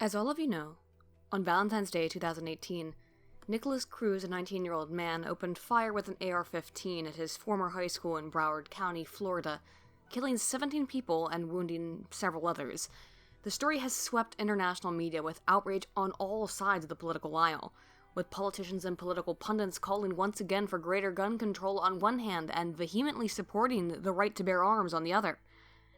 As all of you know, on Valentine's Day 2018, Nicholas Cruz, a 19-year-old man, opened fire with an AR-15 at his former high school in Broward County, Florida, killing 17 people and wounding several others. The story has swept international media with outrage on all sides of the political aisle, with politicians and political pundits calling once again for greater gun control on one hand and vehemently supporting the right to bear arms on the other.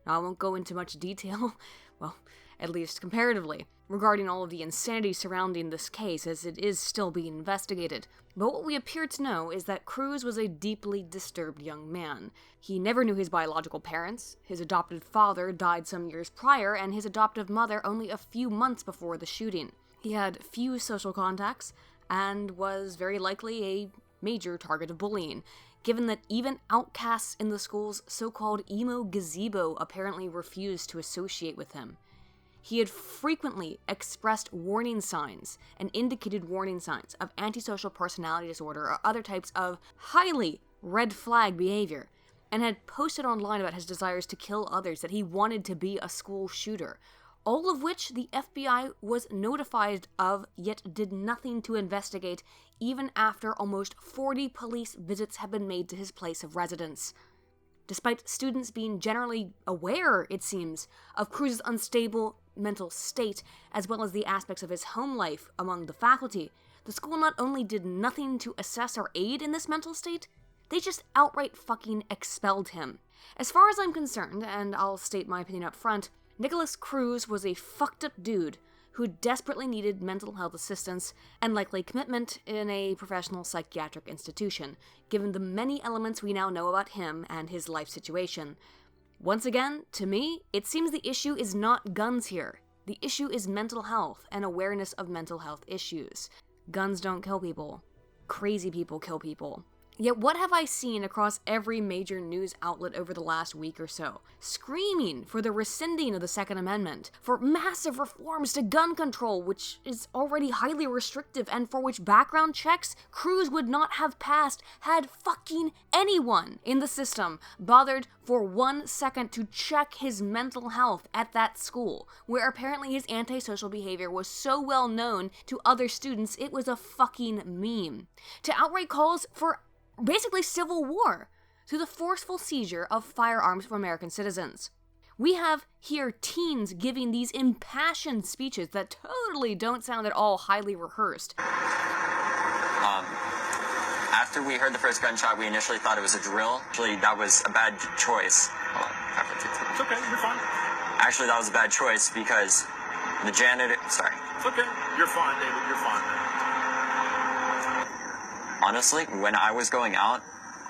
Now, I won't go into much detail, well, at least comparatively, regarding all of the insanity surrounding this case, as it is still being investigated. But what we appear to know is that Cruz was a deeply disturbed young man. He never knew his biological parents, his adopted father died some years prior, and his adoptive mother only a few months before the shooting. He had few social contacts, and was very likely a major target of bullying, given that even outcasts in the school's so-called emo gazebo apparently refused to associate with him. He had frequently expressed warning signs and indicated warning signs of antisocial personality disorder or other types of highly red flag behavior, and had posted online about his desires to kill others, that he wanted to be a school shooter, all of which the FBI was notified of, yet did nothing to investigate, even after almost 40 police visits had been made to his place of residence. Despite students being generally aware, it seems, of Cruz's unstable mental state, as well as the aspects of his home life among the faculty, the school not only did nothing to assess or aid in this mental state, they just outright fucking expelled him. As far as I'm concerned, and I'll state my opinion up front, Nicholas Cruz was a fucked up dude who desperately needed mental health assistance and likely commitment in a professional psychiatric institution, given the many elements we now know about him and his life situation. Once again, to me, it seems the issue is not guns here. The issue is mental health and awareness of mental health issues. Guns don't kill people. Crazy people kill people. Yet what have I seen across every major news outlet over the last week or so? Screaming for the rescinding of the Second Amendment, for massive reforms to gun control, which is already highly restrictive and for which background checks Cruz would not have passed had fucking anyone in the system bothered for 1 second to check his mental health at that school, where apparently his antisocial behavior was so well known to other students it was a fucking meme. To outright calls for basically civil war through the forceful seizure of firearms from American citizens. We have here teens giving these impassioned speeches that totally don't sound at all highly rehearsed. After we heard the first gunshot, we initially thought it was a drill. Actually, that was a bad choice. Hold on. It's okay, you're fine. Actually, that was a bad choice because the janitor... Sorry. It's okay. You're fine, David. You're fine. Honestly, when I was going out,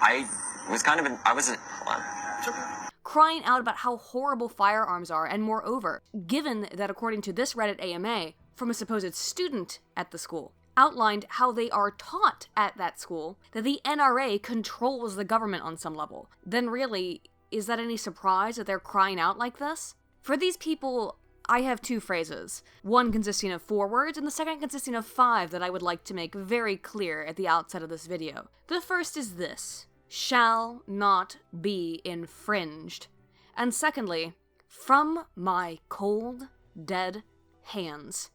I wasn't... Hold on. It's okay. Crying out about how horrible firearms are, and moreover, given that according to this Reddit AMA, from a supposed student at the school, outlined how they are taught at that school that the NRA controls the government on some level, then really, is that any surprise that they're crying out like this? For these people, I have two phrases, one consisting of 4 words and the second consisting of 5 that I would like to make very clear at the outset of this video. The first is this: shall not be infringed. And secondly, from my cold, dead hands.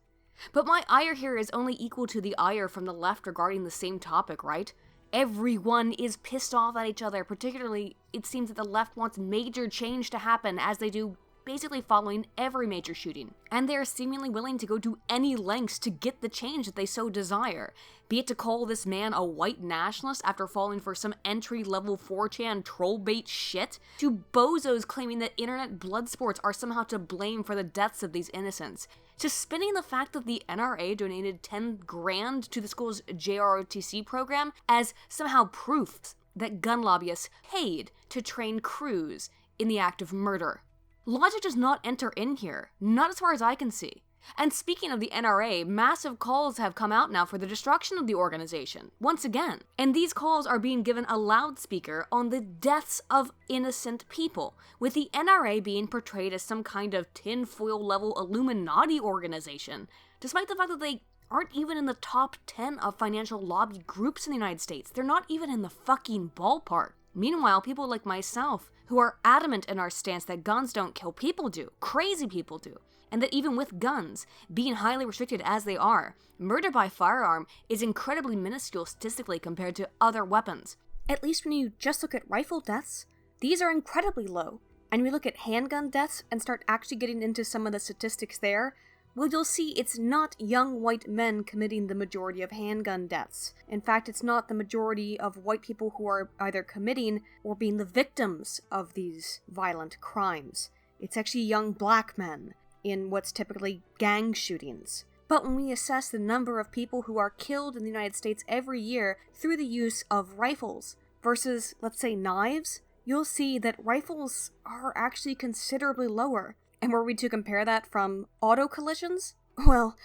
But my ire here is only equal to the ire from the left regarding the same topic, right? Everyone is pissed off at each other, particularly it seems that the left wants major change to happen, as they do basically following every major shooting, and they are seemingly willing to go to any lengths to get the change that they so desire, be it to call this man a white nationalist after falling for some entry-level 4chan troll bait shit, to bozos claiming that internet blood sports are somehow to blame for the deaths of these innocents, to spinning the fact that the NRA donated 10 grand to the school's JROTC program as somehow proof that gun lobbyists paid to train Cruz in the act of murder. Logic does not enter in here, not as far as I can see. And speaking of the NRA, massive calls have come out now for the destruction of the organization, once again. And these calls are being given a loudspeaker on the deaths of innocent people, with the NRA being portrayed as some kind of tinfoil-level Illuminati organization, despite the fact that they aren't even in the top 10 of financial lobby groups in the United States. They're not even in the fucking ballpark. Meanwhile, people like myself, who are adamant in our stance that guns don't kill people do, crazy people do, and that even with guns being highly restricted as they are, murder by firearm is incredibly minuscule statistically compared to other weapons. At least when you just look at rifle deaths, these are incredibly low. And we look at handgun deaths and start actually getting into some of the statistics there, well, you'll see it's not young white men committing the majority of handgun deaths. In fact, it's not the majority of white people who are either committing or being the victims of these violent crimes. It's actually young black men in what's typically gang shootings. But when we assess the number of people who are killed in the United States every year through the use of rifles versus, let's say, knives, you'll see that rifles are actually considerably lower. And were we to compare that from auto collisions? Well,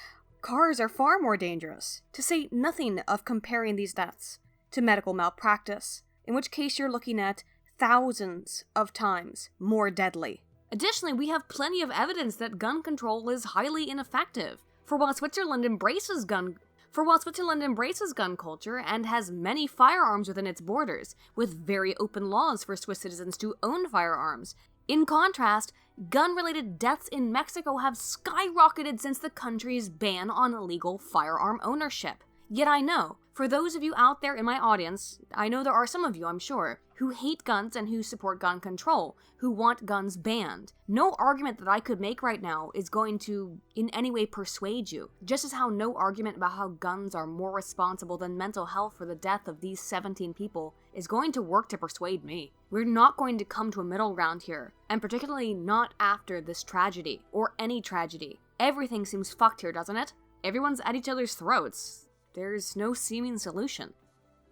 cars are far more dangerous, to say nothing of comparing these deaths to medical malpractice, in which case you're looking at thousands of times more deadly. Additionally, we have plenty of evidence that gun control is highly ineffective. For while Switzerland embraces gun culture and has many firearms within its borders, with very open laws for Swiss citizens to own firearms, in contrast, gun-related deaths in Mexico have skyrocketed since the country's ban on illegal firearm ownership. Yet I know, for those of you out there in my audience, I know there are some of you, I'm sure, who hate guns and who support gun control, who want guns banned. No argument that I could make right now is going to in any way persuade you, just as how no argument about how guns are more responsible than mental health for the death of these 17 people is going to work to persuade me. We're not going to come to a middle ground here, and particularly not after this tragedy, or any tragedy. Everything seems fucked here, doesn't it? Everyone's at each other's throats. There's no seeming solution.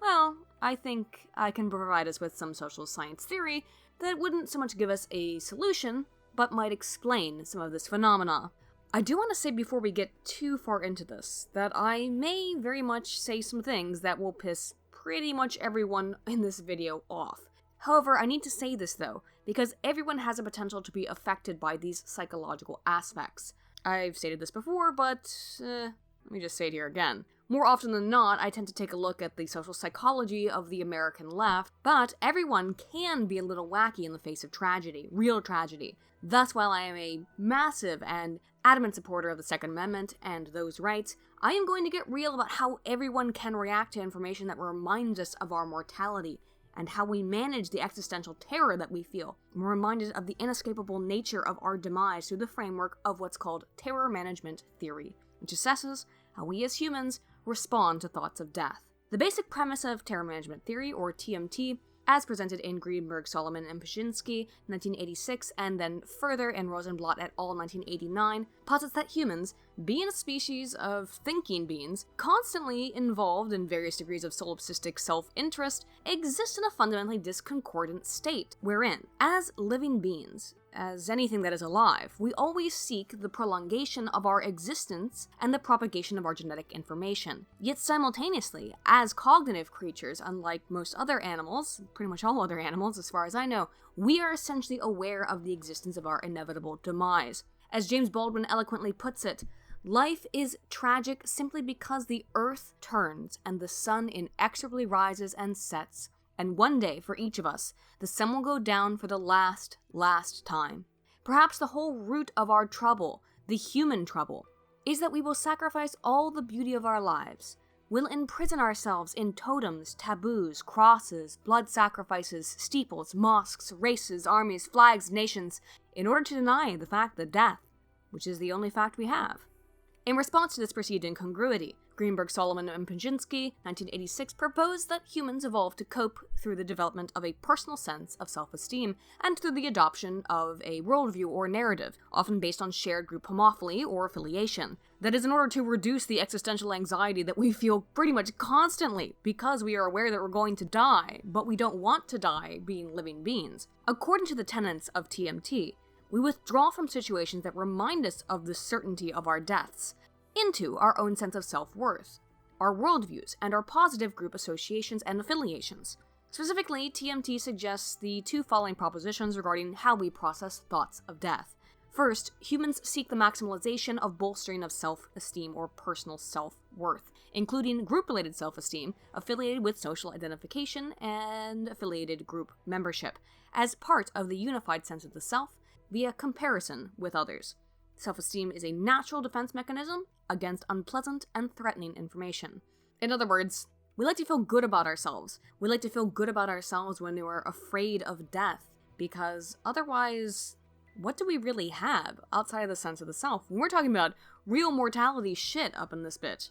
Well, I think I can provide us with some social science theory that wouldn't so much give us a solution, but might explain some of this phenomena. I do want to say before we get too far into this, that I may very much say some things that will piss pretty much everyone in this video off. However, I need to say this though, because everyone has a potential to be affected by these psychological aspects. I've stated this before, but let me just say it here again. More often than not, I tend to take a look at the social psychology of the American left, but everyone can be a little wacky in the face of tragedy, real tragedy. Thus, while I am a massive and adamant supporter of the Second Amendment and those rights, I am going to get real about how everyone can react to information that reminds us of our mortality, and how we manage the existential terror that we feel. We're reminded of the inescapable nature of our demise through the framework of what's called terror management theory, which assesses how we as humans respond to thoughts of death. The basic premise of terror management theory, or TMT, as presented in Greenberg, Solomon, and Paszynski, 1986, and then further in Rosenblatt et al., 1989, posits that humans, being a species of thinking beings, constantly involved in various degrees of solipsistic self-interest, exist in a fundamentally discordant state, wherein, as living beings, as anything that is alive, we always seek the prolongation of our existence and the propagation of our genetic information. Yet simultaneously, as cognitive creatures, unlike most other animals, pretty much all other animals as far as I know, we are essentially aware of the existence of our inevitable demise. As James Baldwin eloquently puts it, life is tragic simply because the earth turns and the sun inexorably rises and sets. And one day, for each of us, the sun will go down for the last time. Perhaps the whole root of our trouble, the human trouble, is that we will sacrifice all the beauty of our lives. We'll imprison ourselves in totems, taboos, crosses, blood sacrifices, steeples, mosques, races, armies, flags, nations, in order to deny the fact that death, which is the only fact we have. In response to this perceived incongruity, Greenberg, Solomon, and Paszynski, 1986, proposed that humans evolved to cope through the development of a personal sense of self-esteem and through the adoption of a worldview or narrative, often based on shared group homophily or affiliation. That is in order to reduce the existential anxiety that we feel pretty much constantly because we are aware that we're going to die, but we don't want to die being living beings. According to the tenets of TMT, we withdraw from situations that remind us of the certainty of our deaths, into our own sense of self-worth, our worldviews, and our positive group associations and affiliations. Specifically, TMT suggests the two following propositions regarding how we process thoughts of death. First, humans seek the maximalization of bolstering of self-esteem or personal self-worth, including group-related self-esteem affiliated with social identification and affiliated group membership, as part of the unified sense of the self via comparison with others. Self-esteem is a natural defense mechanism against unpleasant and threatening information. In other words, we like to feel good about ourselves. We like to feel good about ourselves when we're afraid of death, because otherwise, what do we really have outside of the sense of the self? When we're talking about real mortality shit up in this bitch,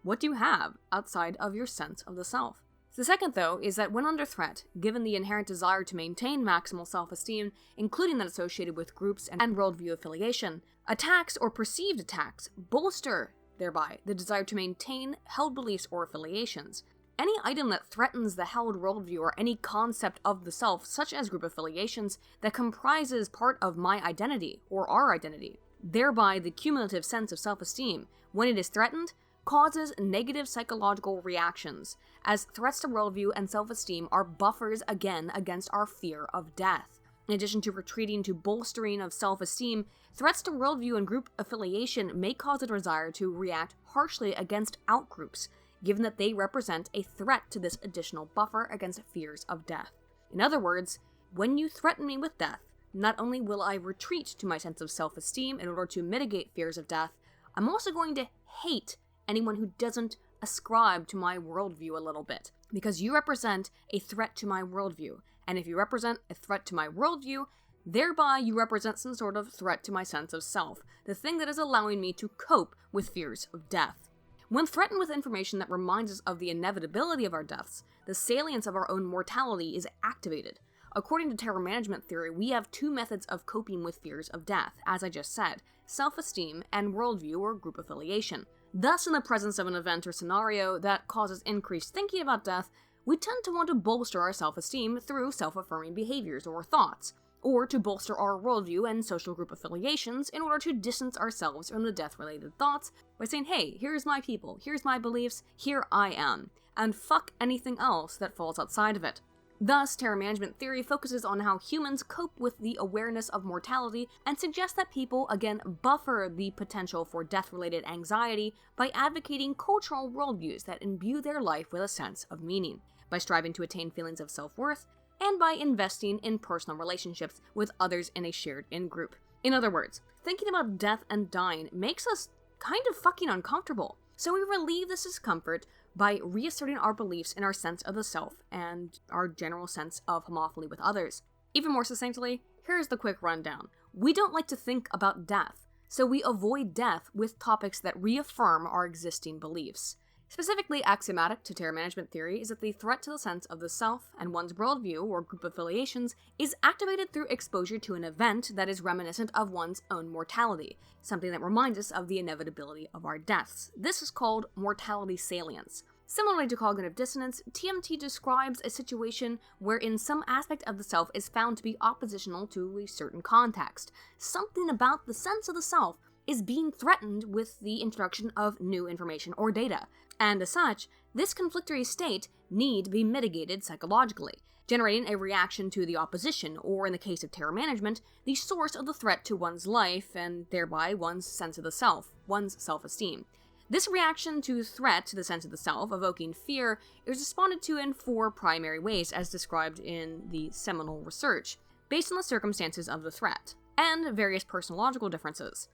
what do you have outside of your sense of the self? The second, though, is that when under threat, given the inherent desire to maintain maximal self-esteem, including that associated with groups and worldview affiliation, attacks or perceived attacks bolster, thereby, the desire to maintain held beliefs or affiliations. Any item that threatens the held worldview or any concept of the self, such as group affiliations, that comprises part of my identity or our identity, thereby the cumulative sense of self-esteem, when it is threatened, causes negative psychological reactions, as threats to worldview and self-esteem are buffers again against our fear of death. In addition to retreating to bolstering of self-esteem, threats to worldview and group affiliation may cause a desire to react harshly against outgroups, given that they represent a threat to this additional buffer against fears of death. In other words, when you threaten me with death, not only will I retreat to my sense of self-esteem in order to mitigate fears of death, I'm also going to hate anyone who doesn't ascribe to my worldview a little bit, because you represent a threat to my worldview. And if you represent a threat to my worldview, thereby you represent some sort of threat to my sense of self, the thing that is allowing me to cope with fears of death. When threatened with information that reminds us of the inevitability of our deaths, the salience of our own mortality is activated. According to terror management theory, we have two methods of coping with fears of death, as I just said, self-esteem and worldview or group affiliation. Thus, in the presence of an event or scenario that causes increased thinking about death, we tend to want to bolster our self-esteem through self-affirming behaviors or thoughts, or to bolster our worldview and social group affiliations in order to distance ourselves from the death-related thoughts by saying, hey, here's my people, here's my beliefs, here I am, and fuck anything else that falls outside of it. Thus, terror management theory focuses on how humans cope with the awareness of mortality and suggests that people, again, buffer the potential for death-related anxiety by advocating cultural worldviews that imbue their life with a sense of meaning, by striving to attain feelings of self-worth, and by investing in personal relationships with others in a shared in-group. In other words, thinking about death and dying makes us kind of fucking uncomfortable, so we relieve this discomfort by reasserting our beliefs in our sense of the self and our general sense of homophily with others. Even more succinctly, here's the quick rundown. We don't like to think about death, so we avoid death with topics that reaffirm our existing beliefs. Specifically axiomatic to terror management theory is that the threat to the sense of the self and one's worldview or group affiliations is activated through exposure to an event that is reminiscent of one's own mortality, something that reminds us of the inevitability of our deaths. This is called mortality salience. Similarly to cognitive dissonance, TMT describes a situation wherein some aspect of the self is found to be oppositional to a certain context. Something about the sense of the self is being threatened with the introduction of new information or data. And as such, this conflictory state need be mitigated psychologically, generating a reaction to the opposition, or in the case of terror management, the source of the threat to one's life, and thereby one's sense of the self, one's self-esteem. This reaction to threat to the sense of the self, evoking fear, is responded to in 4 primary ways as described in the seminal research, based on the circumstances of the threat, and various personological differences.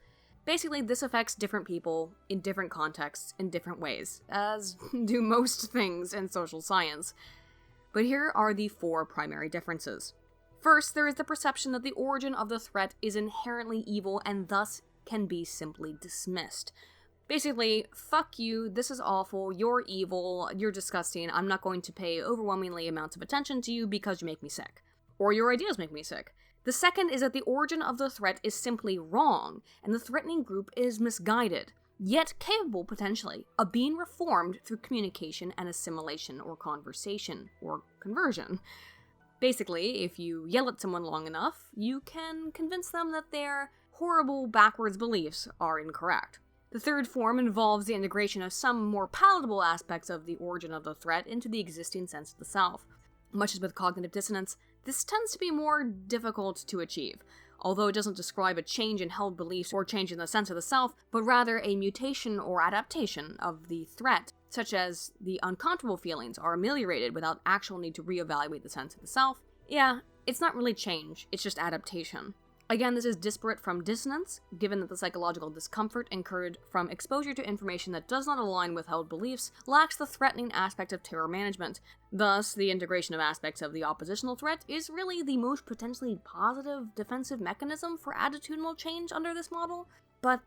Basically, this affects different people in different contexts in different ways, as do most things in social science. But here are the 4 primary differences. First, there is the perception that the origin of the threat is inherently evil and thus can be simply dismissed. Basically, fuck you, this is awful, you're evil, you're disgusting, I'm not going to pay overwhelmingly amounts of attention to you because you make me sick. Or your ideas make me sick. The second is that the origin of the threat is simply wrong, and the threatening group is misguided, yet capable, potentially, of being reformed through communication and assimilation or conversation, or conversion. Basically, if you yell at someone long enough, you can convince them that their horrible backwards beliefs are incorrect. The third form involves the integration of some more palatable aspects of the origin of the threat into the existing sense of the self. Much as with cognitive dissonance, this tends to be more difficult to achieve, although it doesn't describe a change in held beliefs or change in the sense of the self, but rather a mutation or adaptation of the threat, such as the uncomfortable feelings are ameliorated without actual need to reevaluate the sense of the self. Yeah, it's not really change, it's just adaptation. Again, this is disparate from dissonance, given that the psychological discomfort incurred from exposure to information that does not align with held beliefs lacks the threatening aspect of terror management. Thus, the integration of aspects of the oppositional threat is really the most potentially positive defensive mechanism for attitudinal change under this model. But,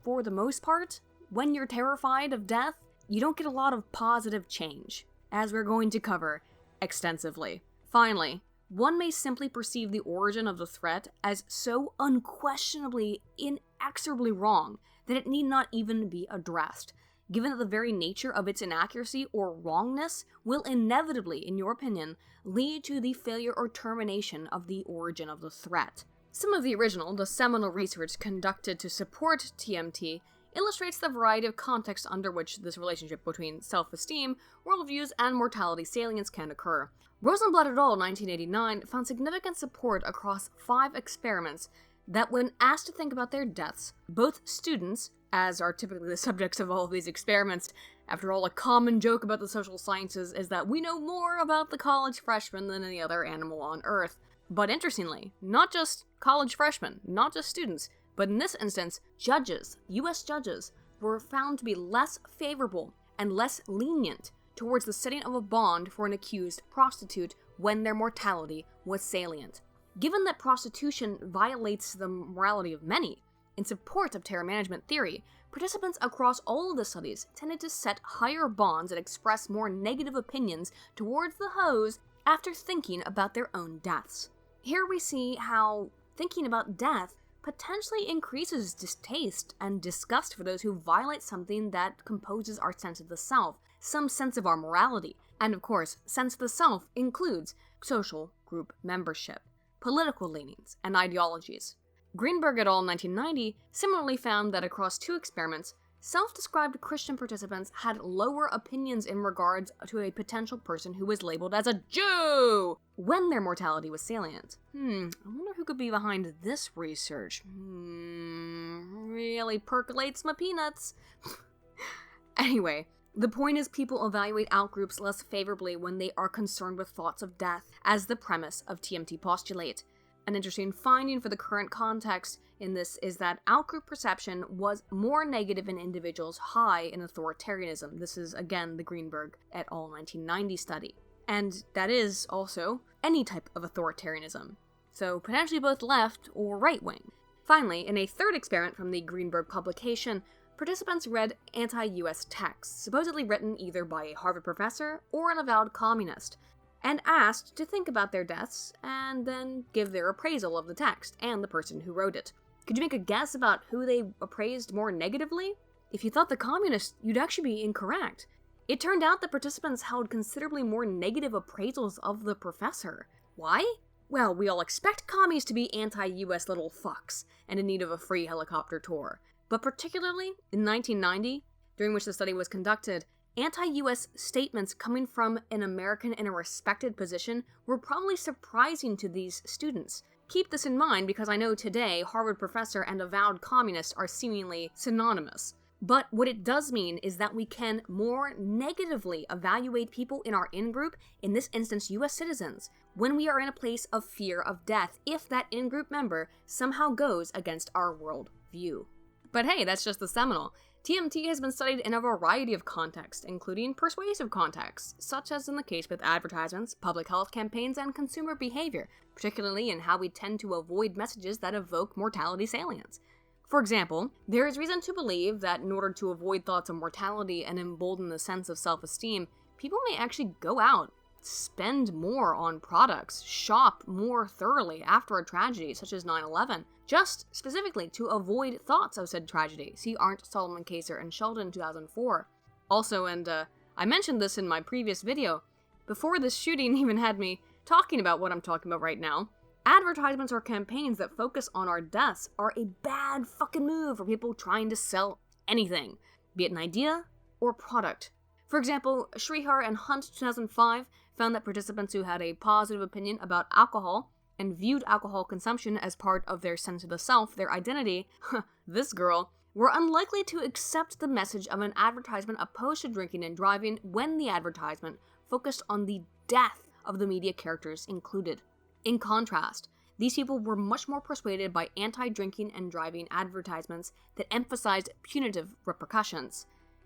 for the most part, when you're terrified of death, you don't get a lot of positive change, as we're going to cover extensively. Finally, one may simply perceive the origin of the threat as so unquestionably, inexorably wrong that it need not even be addressed, given that the very nature of its inaccuracy or wrongness will inevitably, in your opinion, lead to the failure or termination of the origin of the threat. Some of the seminal research conducted to support TMT illustrates the variety of contexts under which this relationship between self-esteem, worldviews, and mortality salience can occur. Rosenblatt et al. 1989 found significant support across 5 experiments that, when asked to think about their deaths, both students, as are typically the subjects of all of these experiments, after all, a common joke about the social sciences is that we know more about the college freshman than any other animal on Earth. But interestingly, not just college freshmen, not just students, but in this instance, judges, US judges, were found to be less favorable and less lenient towards the setting of a bond for an accused prostitute when their mortality was salient. Given that prostitution violates the morality of many, in support of terror management theory, participants across all of the studies tended to set higher bonds and express more negative opinions towards the hoes after thinking about their own deaths. Here we see how thinking about death potentially increases distaste and disgust for those who violate something that composes our sense of the self, some sense of our morality, and of course, sense of the self includes social group membership, political leanings, and ideologies. Greenberg et al. 1990 similarly found that across 2 experiments, self-described Christian participants had lower opinions in regards to a potential person who was labeled as a Jew when their mortality was salient. I wonder who could be behind this research. Really percolates my peanuts. Anyway, the point is people evaluate outgroups less favorably when they are concerned with thoughts of death, as the premise of TMT postulate. An interesting finding for the current context in this is that outgroup perception was more negative in individuals high in authoritarianism. This is, again, the Greenberg et al. 1990 study. And that is also any type of authoritarianism. So potentially both left or right-wing. Finally, in a 3rd experiment from the Greenberg publication, participants read anti-US texts, supposedly written either by a Harvard professor or an avowed communist, and asked to think about their deaths and then give their appraisal of the text and the person who wrote it. Could you make a guess about who they appraised more negatively? If you thought the communist, you'd actually be incorrect. It turned out that participants held considerably more negative appraisals of the professor. Why? Well, we all expect commies to be anti-US little fucks and in need of a free helicopter tour. But particularly in 1990, during which the study was conducted, anti-US statements coming from an American in a respected position were probably surprising to these students. Keep this in mind because I know today Harvard professor and avowed communist are seemingly synonymous. But what it does mean is that we can more negatively evaluate people in our in-group, in this instance US citizens, when we are in a place of fear of death if that in-group member somehow goes against our world view. But hey, that's just the seminal. TMT has been studied in a variety of contexts, including persuasive contexts, such as in the case with advertisements, public health campaigns, and consumer behavior, particularly in how we tend to avoid messages that evoke mortality salience. For example, there is reason to believe that in order to avoid thoughts of mortality and embolden the sense of self-esteem, people may actually go out, spend more on products, shop more thoroughly after a tragedy such as 9/11, just specifically to avoid thoughts of said tragedy. See Arndt, Solomon, Kaser, and Sheldon 2004. Also, and I mentioned this in my previous video, before this shooting even had me talking about what I'm talking about right now, advertisements or campaigns that focus on our deaths are a bad fucking move for people trying to sell anything, be it an idea or product. For example, Shrihar and Hunt 2005 found that participants who had a positive opinion about alcohol and viewed alcohol consumption as part of their sense of the self, their identity, this girl, were unlikely to accept the message of an advertisement opposed to drinking and driving when the advertisement focused on the death of the media characters included. In contrast, These people were much more persuaded by anti-drinking and driving advertisements that emphasized punitive repercussions.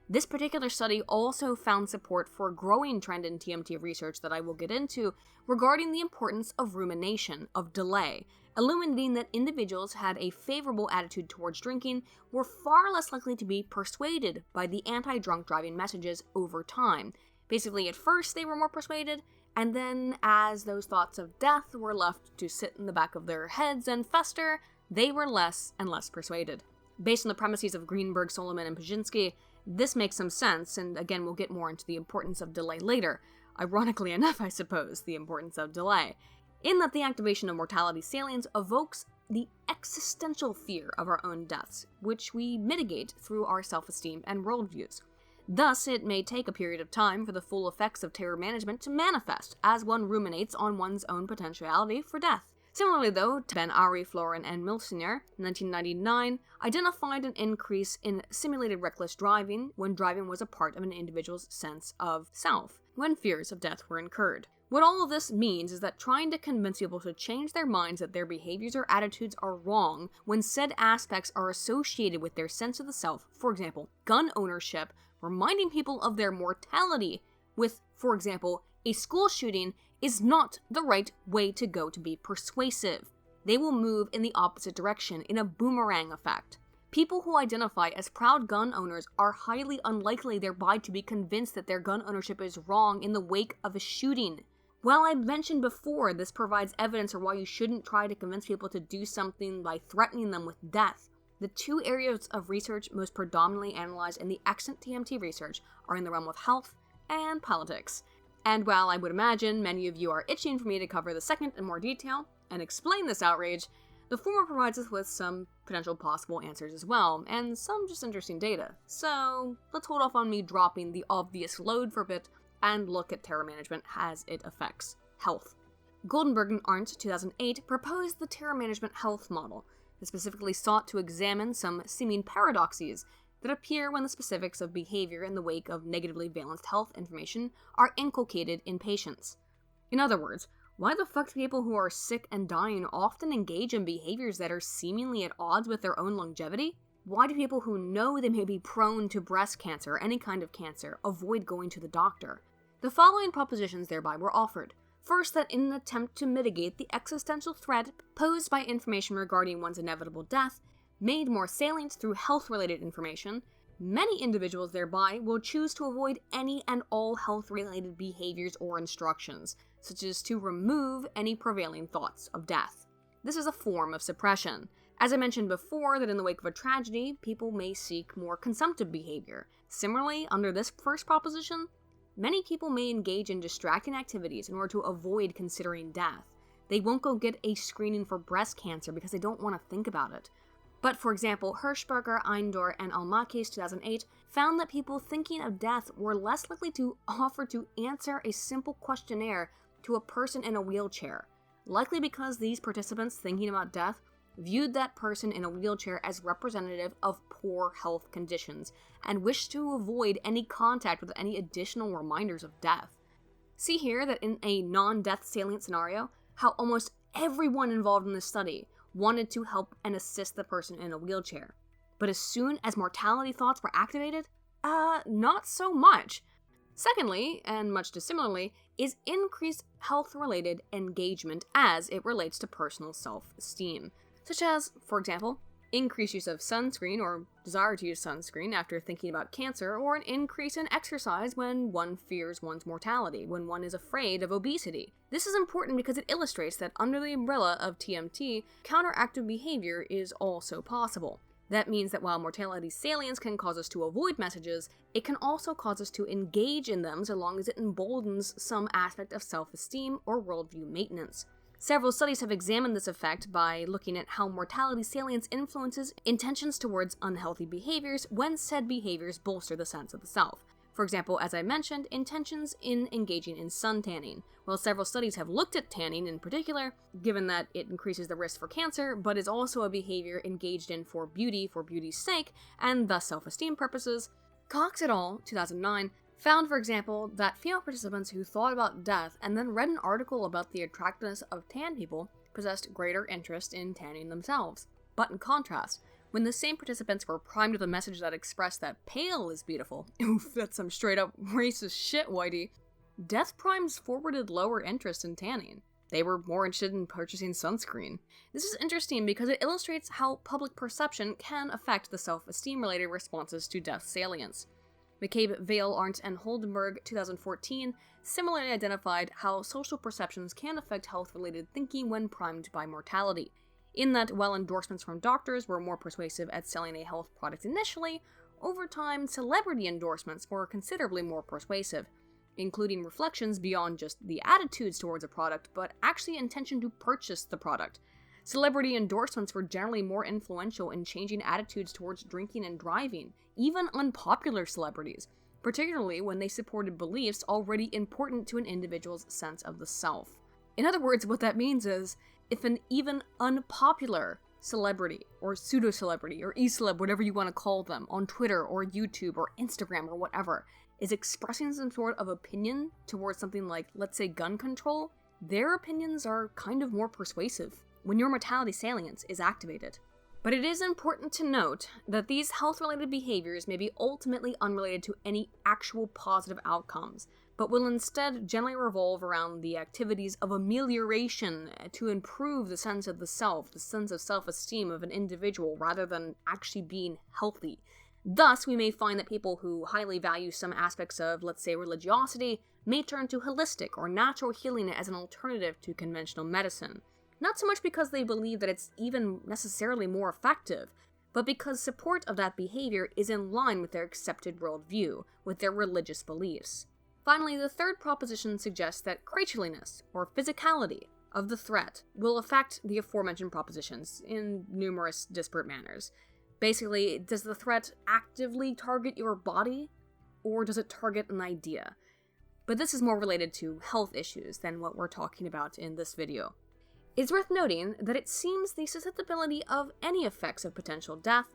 This particular study also found support for a growing trend in TMT research that I will get into regarding the importance of rumination, of delay, illuminating that individuals had a favorable attitude towards drinking were far less likely to be persuaded by the anti-drunk driving messages over time. Basically, at first they were more persuaded, and then as those thoughts of death were left to sit in the back of their heads and fester, they were less and less persuaded. Based on the premises of Greenberg, Solomon, and Pajinski, this makes some sense, and again we'll get more into the importance of delay later. Ironically enough, I suppose, the importance of delay, in that the activation of mortality salience evokes the existential fear of our own deaths, which we mitigate through our self-esteem and worldviews. Thus, it may take a period of time for the full effects of terror management to manifest as one ruminates on one's own potentiality for death. Similarly, though, Ben Ari, Florin, and Milsner in 1999 identified an increase in simulated reckless driving when driving was a part of an individual's sense of self, when fears of death were incurred. What all of this means is that trying to convince people to change their minds that their behaviors or attitudes are wrong when said aspects are associated with their sense of the self, for example, gun ownership, reminding people of their mortality with, for example, a school shooting, is not the right way to go to be persuasive. They will move in the opposite direction in a boomerang effect. People who identify as proud gun owners are highly unlikely thereby to be convinced that their gun ownership is wrong in the wake of a shooting. While I mentioned before this provides evidence for why you shouldn't try to convince people to do something by threatening them with death, the two areas of research most predominantly analyzed in the extant TMT research are in the realm of health and politics. And while I would imagine many of you are itching for me to cover the second in more detail and explain this outrage, the former provides us with some potential possible answers as well, and some just interesting data. So let's hold off on me dropping the obvious load for a bit and look at terror management as it affects health. Goldenberg and Arndt, 2008, proposed the terror management health model that specifically sought to examine some seeming paradoxes that appear when the specifics of behavior in the wake of negatively balanced health information are inculcated in patients. In other words, why the fuck do people who are sick and dying often engage in behaviors that are seemingly at odds with their own longevity? Why do people who know they may be prone to breast cancer or any kind of cancer avoid going to the doctor? The following propositions thereby were offered. First, that in an attempt to mitigate the existential threat posed by information regarding one's inevitable death, made more salient through health-related information, many individuals thereby will choose to avoid any and all health-related behaviors or instructions, such as to remove any prevailing thoughts of death. This is a form of suppression. As I mentioned before, that in the wake of a tragedy, people may seek more consumptive behavior. Similarly, under this first proposition, many people may engage in distracting activities in order to avoid considering death. They won't go get a screening for breast cancer because they don't want to think about it. But for example, Hirschberger, Eindor, and Almakis 2008 found that people thinking of death were less likely to offer to answer a simple questionnaire to a person in a wheelchair, likely because these participants thinking about death viewed that person in a wheelchair as representative of poor health conditions and wished to avoid any contact with any additional reminders of death. See here that in a non-death salient scenario, how almost everyone involved in this study wanted to help and assist the person in a wheelchair. But as soon as mortality thoughts were activated, not so much. Secondly, and much dissimilarly, is increased health-related engagement as it relates to personal self-esteem, such as, for example, increased use of sunscreen or desire to use sunscreen after thinking about cancer, or an increase in exercise when one fears one's mortality, when one is afraid of obesity. This is important because it illustrates that under the umbrella of TMT, counteractive behavior is also possible. That means that while mortality salience can cause us to avoid messages, it can also cause us to engage in them so long as it emboldens some aspect of self-esteem or worldview maintenance. Several studies have examined this effect by looking at how mortality salience influences intentions towards unhealthy behaviors when said behaviors bolster the sense of the self. For example, as I mentioned, intentions in engaging in sun tanning. While several studies have looked at tanning in particular, given that it increases the risk for cancer, but is also a behavior engaged in for beauty's sake, and thus self-esteem purposes, Cox et al., 2009, found, for example, that female participants who thought about death and then read an article about the attractiveness of tan people possessed greater interest in tanning themselves. But in contrast, when the same participants were primed with a message that expressed that pale is beautiful, oof, that's some straight up racist shit, Whitey, death primes forwarded lower interest in tanning. They were more interested in purchasing sunscreen. This is interesting because it illustrates how public perception can affect the self-esteem related responses to death salience. McCabe, Vale, Arndt, and Holdenberg, 2014, similarly identified how social perceptions can affect health-related thinking when primed by mortality. In that, while endorsements from doctors were more persuasive at selling a health product initially, over time, celebrity endorsements were considerably more persuasive, including reflections beyond just the attitudes towards a product, but actually intention to purchase the product. Celebrity endorsements were generally more influential in changing attitudes towards drinking and driving, even unpopular celebrities, particularly when they supported beliefs already important to an individual's sense of the self. In other words, what that means is, if an even unpopular celebrity, or pseudo-celebrity, or e-celeb, whatever you want to call them, on Twitter, or YouTube, or Instagram, or whatever, is expressing some sort of opinion towards something like, let's say, gun control, their opinions are kind of more persuasive when your mortality salience is activated. But it is important to note that these health-related behaviors may be ultimately unrelated to any actual positive outcomes, but will instead generally revolve around the activities of amelioration to improve the sense of the self, the sense of self-esteem of an individual, rather than actually being healthy. Thus, we may find that people who highly value some aspects of, let's say, religiosity, may turn to holistic or natural healing as an alternative to conventional medicine. Not so much because they believe that it's even necessarily more effective, but because support of that behavior is in line with their accepted worldview, with their religious beliefs. Finally, the third proposition suggests that creatureliness, or physicality, of the threat will affect the aforementioned propositions in numerous disparate manners. Basically, does the threat actively target your body, or does it target an idea? But this is more related to health issues than what we're talking about in this video. It's worth noting that it seems the susceptibility of any effects of potential death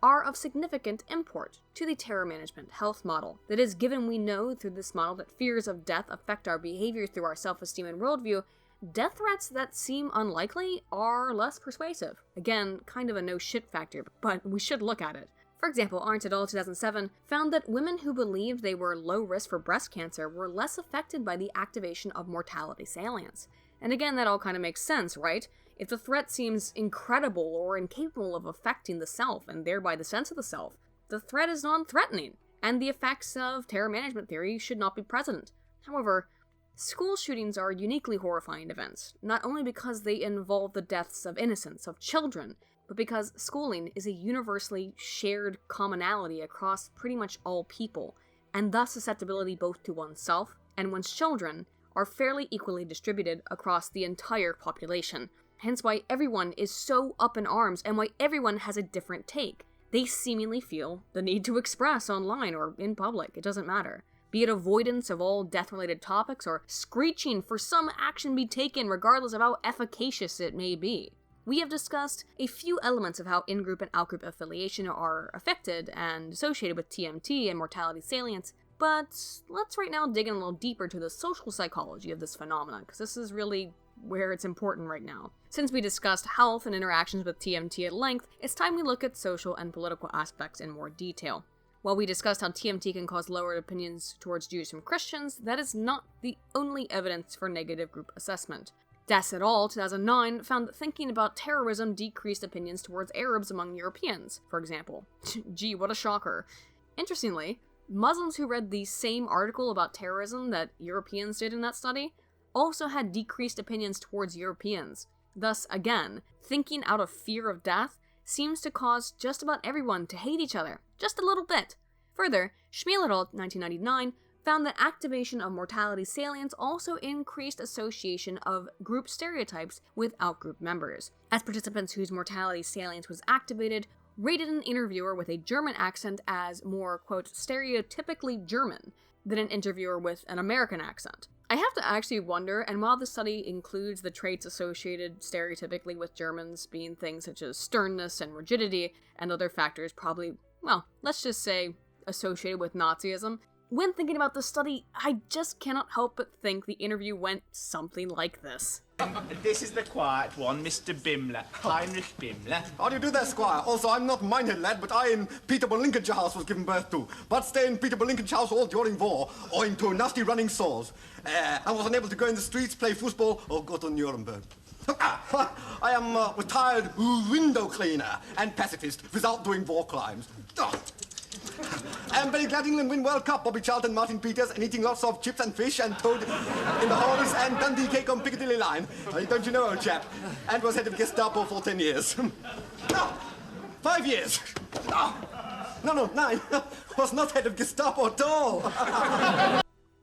are of significant import to the terror management health model. That is, given we know through this model that fears of death affect our behavior through our self-esteem and worldview, death threats that seem unlikely are less persuasive. Again, kind of a no-shit factor, but we should look at it. For example, Arndt et al. 2007 found that women who believed they were low risk for breast cancer were less affected by the activation of mortality salience. And again, that all kind of makes sense, right? If the threat seems incredible or incapable of affecting the self, and thereby the sense of the self, the threat is non-threatening, and the effects of terror management theory should not be present. However, school shootings are uniquely horrifying events, not only because they involve the deaths of innocents, of children, but because schooling is a universally shared commonality across pretty much all people, and thus susceptibility both to oneself and one's children are fairly equally distributed across the entire population. Hence why everyone is so up in arms and why everyone has a different take. They seemingly feel the need to express online or in public, it doesn't matter. Be it avoidance of all death-related topics or screeching for some action be taken regardless of how efficacious it may be. We have discussed a few elements of how in-group and out-group affiliation are affected and associated with TMT and mortality salience, but let's right now dig in a little deeper to the social psychology of this phenomenon, because this is really where it's important right now. Since we discussed health and interactions with TMT at length, it's time we look at social and political aspects in more detail. While we discussed how TMT can cause lowered opinions towards Jews from Christians, that is not the only evidence for negative group assessment. Das et al. 2009 found that thinking about terrorism decreased opinions towards Arabs among Europeans, for example. Gee, what a shocker. Interestingly, Muslims who read the same article about terrorism that Europeans did in that study also had decreased opinions towards Europeans. Thus, again, thinking out of fear of death seems to cause just about everyone to hate each other, just a little bit. Further, Schmiel et al. 1999 found that activation of mortality salience also increased association of group stereotypes with out-group members, as participants whose mortality salience was activated rated an interviewer with a German accent as more, quote, stereotypically German than an interviewer with an American accent. I have to actually wonder, and while the study includes the traits associated stereotypically with Germans being things such as sternness and rigidity, and other factors probably, well, let's just say associated with Nazism, When thinking about this study, I just cannot help but think the interview went something like this. This is the quiet one, Mr. Bimler. Heinrich Bimler. How do you do that, Squire? Also, I'm not Minehead lad, but I in Peterborough, Lincolnshire House was given birth to. But stay in Peterborough, Lincolnshire House all during war, owing to nasty running sores. I was unable to go in the streets, play football, or go to Nuremberg. I am a retired window cleaner and pacifist without doing war crimes. I'm very glad England win World Cup. Bobby Charlton, Martin Peters, and eating lots of chips and fish and toad in the halls and Dundee cake on Piccadilly line. Don't you know, old chap? And was head of Gestapo for 10 years. No, 5 years. No, 9. Was not head of Gestapo at all.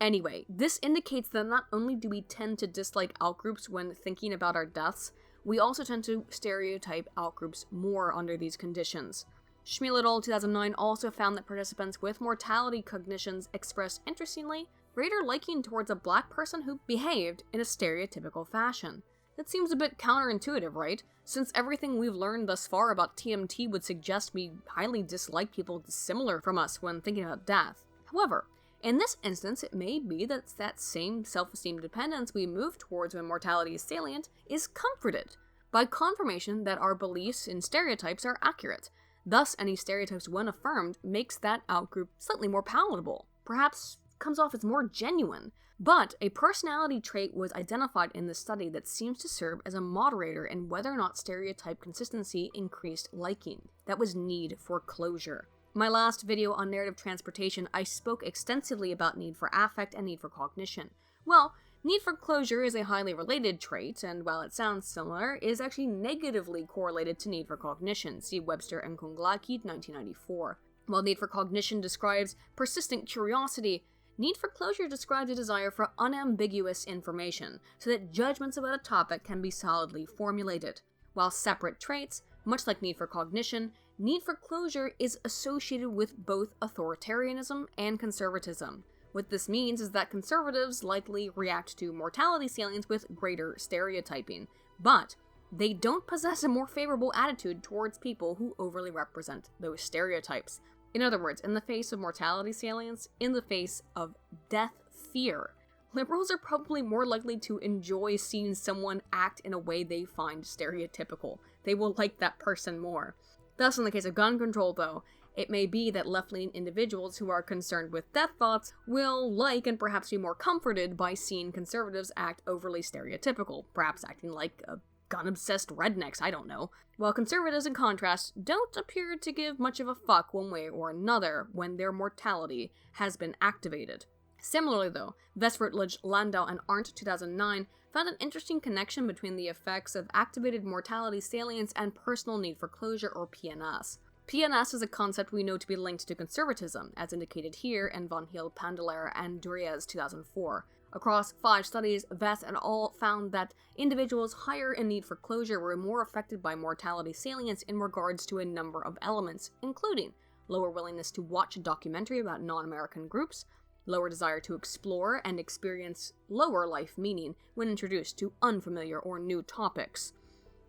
Anyway, this indicates that not only do we tend to dislike outgroups when thinking about our deaths, we also tend to stereotype outgroups more under these conditions. Schmiel et al. 2009 also found that participants with mortality cognitions expressed, interestingly, greater liking towards a black person who behaved in a stereotypical fashion. That seems a bit counterintuitive, right? Since everything we've learned thus far about TMT would suggest we highly dislike people dissimilar from us when thinking about death. However, in this instance, it may be that that same self-esteem dependence we move towards when mortality is salient is comforted by confirmation that our beliefs in stereotypes are accurate. Thus, any stereotypes when affirmed makes that outgroup slightly more palatable, perhaps comes off as more genuine. But a personality trait was identified in the study that seems to serve as a moderator in whether or not stereotype consistency increased liking. That was need for closure. In my last video on narrative transportation, I spoke extensively about need for affect and need for cognition. Well, need for closure is a highly related trait, and while it sounds similar, is actually negatively correlated to need for cognition. See Webster and Konglaki, 1994. While need for cognition describes persistent curiosity, need for closure describes a desire for unambiguous information, so that judgments about a topic can be solidly formulated. While separate traits, much like need for cognition, need for closure is associated with both authoritarianism and conservatism. What this means is that conservatives likely react to mortality salience with greater stereotyping, but they don't possess a more favorable attitude towards people who overly represent those stereotypes. In other words, in the face of mortality salience, in the face of death fear, liberals are probably more likely to enjoy seeing someone act in a way they find stereotypical. They will like that person more. Thus, in the case of gun control, though, it may be that left-leaning individuals who are concerned with death thoughts will like and perhaps be more comforted by seeing conservatives act overly stereotypical, perhaps acting like gun-obsessed rednecks, I don't know. While conservatives, in contrast, don't appear to give much of a fuck one way or another when their mortality has been activated. Similarly, though, Vespertledge, Landau, and Arndt 2009 found an interesting connection between the effects of activated mortality salience and personal need for closure, or PNS. PNS is a concept we know to be linked to conservatism, as indicated here in Von Hill, Pandelera, and Duriez 2004. Across 5 studies, Vess et al. Found that individuals higher in need for closure were more affected by mortality salience in regards to a number of elements, including lower willingness to watch a documentary about non-American groups, lower desire to explore and experience lower life meaning when introduced to unfamiliar or new topics.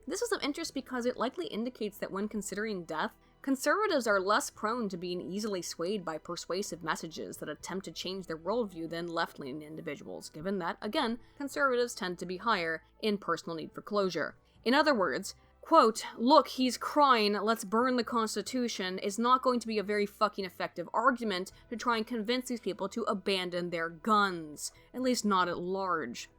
This is of interest because it likely indicates that when considering death, conservatives are less prone to being easily swayed by persuasive messages that attempt to change their worldview than left-leaning individuals, given that, again, conservatives tend to be higher in personal need for closure. In other words, quote, "Look, he's crying, let's burn the Constitution," is not going to be a very fucking effective argument to try and convince these people to abandon their guns, at least not at large.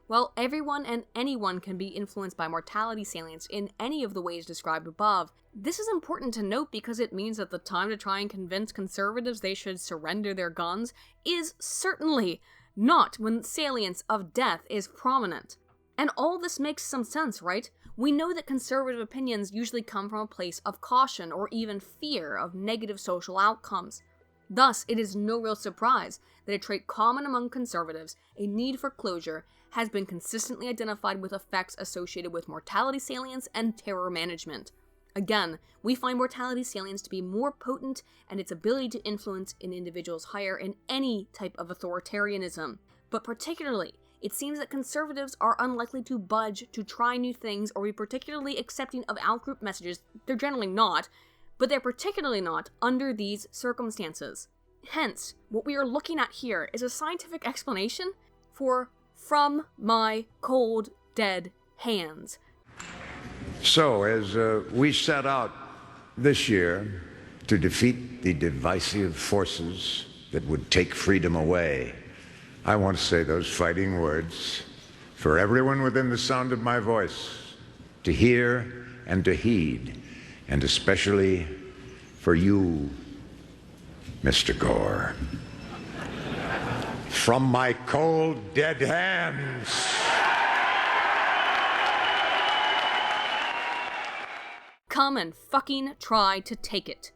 While everyone and anyone can be influenced by mortality salience in any of the ways described above, this is important to note because it means that the time to try and convince conservatives they should surrender their guns is certainly not when salience of death is prominent. And all this makes some sense, right? We know that conservative opinions usually come from a place of caution or even fear of negative social outcomes. Thus, it is no real surprise that a trait common among conservatives, a need for closure, has been consistently identified with effects associated with mortality salience and terror management. Again, we find mortality salience to be more potent and its ability to influence an individuals higher in any type of authoritarianism. But particularly, it seems that conservatives are unlikely to budge to try new things or be particularly accepting of outgroup messages. They're generally not, but they're particularly not under these circumstances. Hence, what we are looking at here is a scientific explanation for "from my cold, dead hands." So, as we set out this year to defeat the divisive forces that would take freedom away, I want to say those fighting words for everyone within the sound of my voice to hear and to heed, and especially for you, Mr. Gore. From my cold, dead hands. Come and fucking try to take it.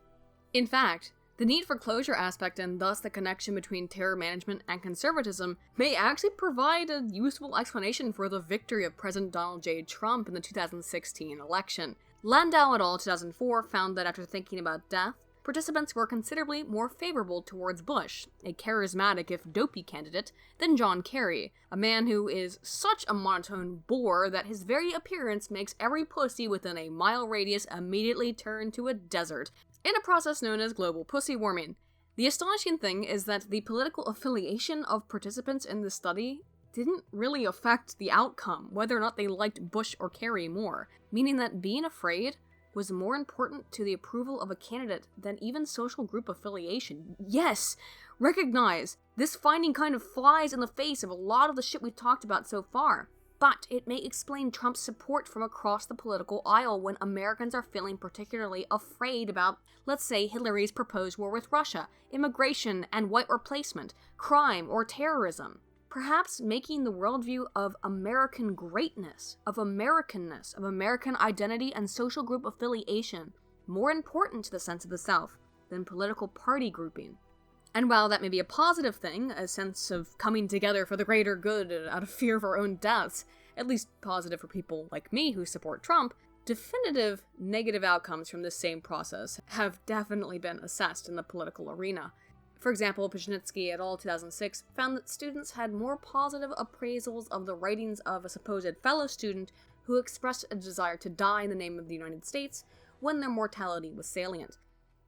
In fact, the need for closure aspect and thus the connection between terror management and conservatism may actually provide a useful explanation for the victory of President Donald J. Trump in the 2016 election. Landau et al. 2004 found that after thinking about death, participants were considerably more favorable towards Bush, a charismatic if dopey candidate, than John Kerry, a man who is such a monotone bore that his very appearance makes every pussy within a mile radius immediately turn to a desert, in a process known as global pussy warming. The astonishing thing is that the political affiliation of participants in the study didn't really affect the outcome, whether or not they liked Bush or Kerry more, meaning that being afraid was more important to the approval of a candidate than even social group affiliation. Yes! Recognize, this finding kind of flies in the face of a lot of the shit we've talked about so far. But it may explain Trump's support from across the political aisle when Americans are feeling particularly afraid about, let's say, Hillary's proposed war with Russia, immigration and white replacement, crime or terrorism. Perhaps making the worldview of American greatness, of Americanness, of American identity and social group affiliation more important to the sense of the South than political party grouping. And while that may be a positive thing, a sense of coming together for the greater good out of fear of our own deaths, at least positive for people like me who support Trump, definitive negative outcomes from this same process have definitely been assessed in the political arena. For example, Pajnitsky et al. 2006 found that students had more positive appraisals of the writings of a supposed fellow student who expressed a desire to die in the name of the United States when their mortality was salient.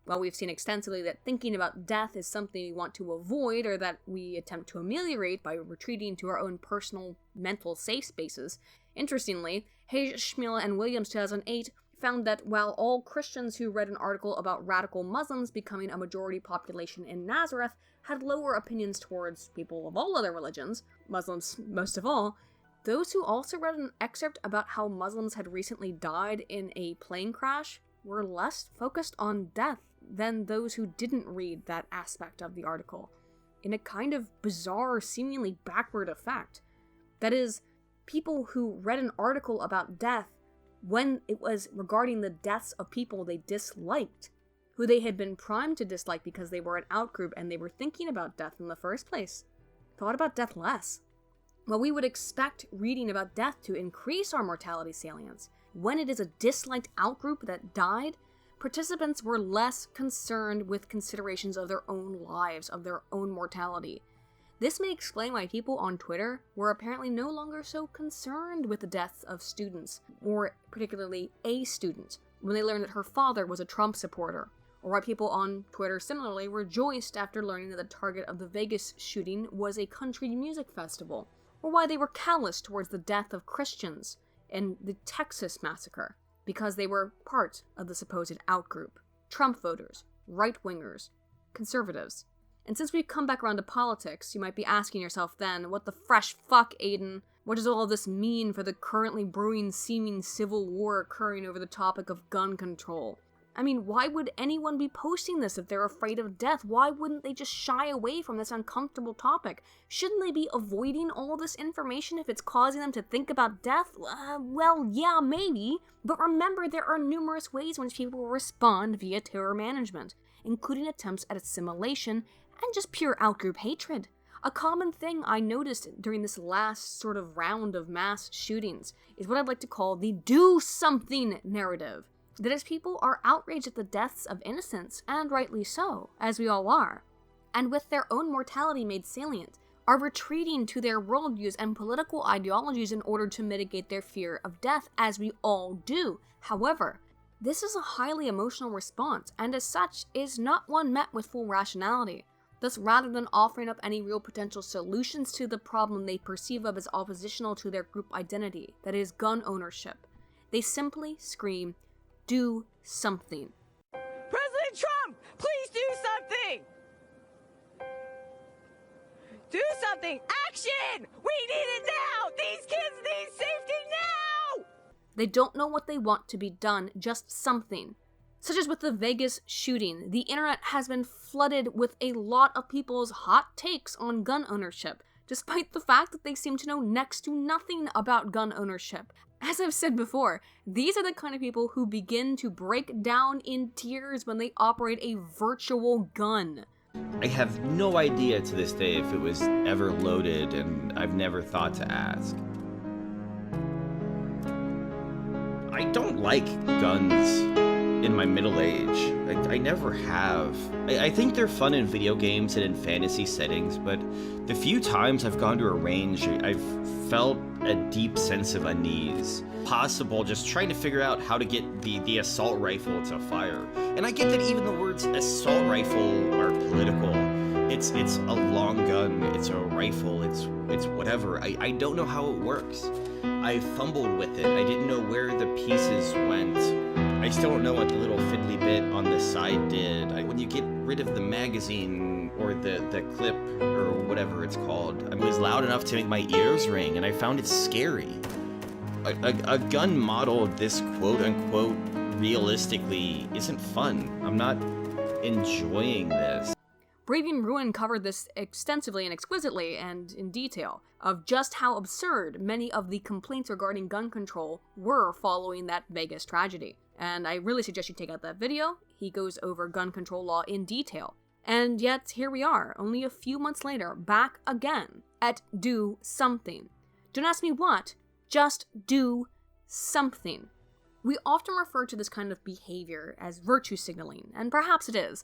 While we've seen extensively that thinking about death is something we want to avoid or that we attempt to ameliorate by retreating to our own personal mental safe spaces, interestingly, Hayes, Schmiel, and Williams 2008 found that while all Christians who read an article about radical Muslims becoming a majority population in Nazareth had lower opinions towards people of all other religions, Muslims most of all, those who also read an excerpt about how Muslims had recently died in a plane crash were less focused on death than those who didn't read that aspect of the article, in a kind of bizarre, seemingly backward effect. That is, people who read an article about death when it was regarding the deaths of people they disliked, who they had been primed to dislike because they were an outgroup and they were thinking about death in the first place, thought about death less. While we would expect reading about death to increase our mortality salience, when it is a disliked outgroup that died, participants were less concerned with considerations of their own lives, of their own mortality. This may explain why people on Twitter were apparently no longer so concerned with the deaths of students, or particularly a student, when they learned that her father was a Trump supporter, or why people on Twitter similarly rejoiced after learning that the target of the Vegas shooting was a country music festival, or why they were callous towards the death of Christians in the Texas massacre, because they were part of the supposed outgroup. Trump voters, right-wingers, conservatives. And since we've come back around to politics, you might be asking yourself then, what the fresh fuck, Aiden? What does all of this mean for the currently brewing seeming civil war occurring over the topic of gun control? I mean, why would anyone be posting this if they're afraid of death? Why wouldn't they just shy away from this uncomfortable topic? Shouldn't they be avoiding all this information if it's causing them to think about death? Well, yeah, maybe. But remember, there are numerous ways in which people respond via terror management, including attempts at assimilation and just pure outgroup hatred. A common thing I noticed during this last sort of round of mass shootings is what I'd like to call the do something narrative. That is, people are outraged at the deaths of innocents, and rightly so, as we all are, and with their own mortality made salient, are retreating to their worldviews and political ideologies in order to mitigate their fear of death, as we all do. However, this is a highly emotional response, and as such, is not one met with full rationality. Thus, rather than offering up any real potential solutions to the problem they perceive of as oppositional to their group identity, that is, gun ownership, they simply scream, "Do something." President Trump, please do something! Do something! Action! We need it now! These kids need safety now! They don't know what they want to be done, just something. Such as with the Vegas shooting, the internet has been flooded with a lot of people's hot takes on gun ownership, despite the fact that they seem to know next to nothing about gun ownership. As I've said before, these are the kind of people who begin to break down in tears when they operate a virtual gun. I have no idea to this day if it was ever loaded, and I've never thought to ask. I don't like guns in my middle age. I never have. I think they're fun in video games and in fantasy settings, but the few times I've gone to a range, I've felt a deep sense of unease. Possible just trying to figure out how to get the assault rifle to fire. And I get that even the words assault rifle are political. It's a long gun, it's a rifle, it's whatever. I don't know how it works. I fumbled with it. I didn't know where the pieces went. I still don't know what the little fiddly bit on the side did. When you get rid of the magazine or the clip or whatever it's called, it was loud enough to make my ears ring, and I found it scary. A gun model this quote-unquote realistically isn't fun. I'm not enjoying this. Braving Ruin covered this extensively and exquisitely and in detail, of just how absurd many of the complaints regarding gun control were following that Vegas tragedy. And I really suggest you take out that video. He goes over gun control law in detail. And yet, here we are, only a few months later, back again at do something. Don't ask me what, just do something. We often refer to this kind of behavior as virtue signaling, and perhaps it is.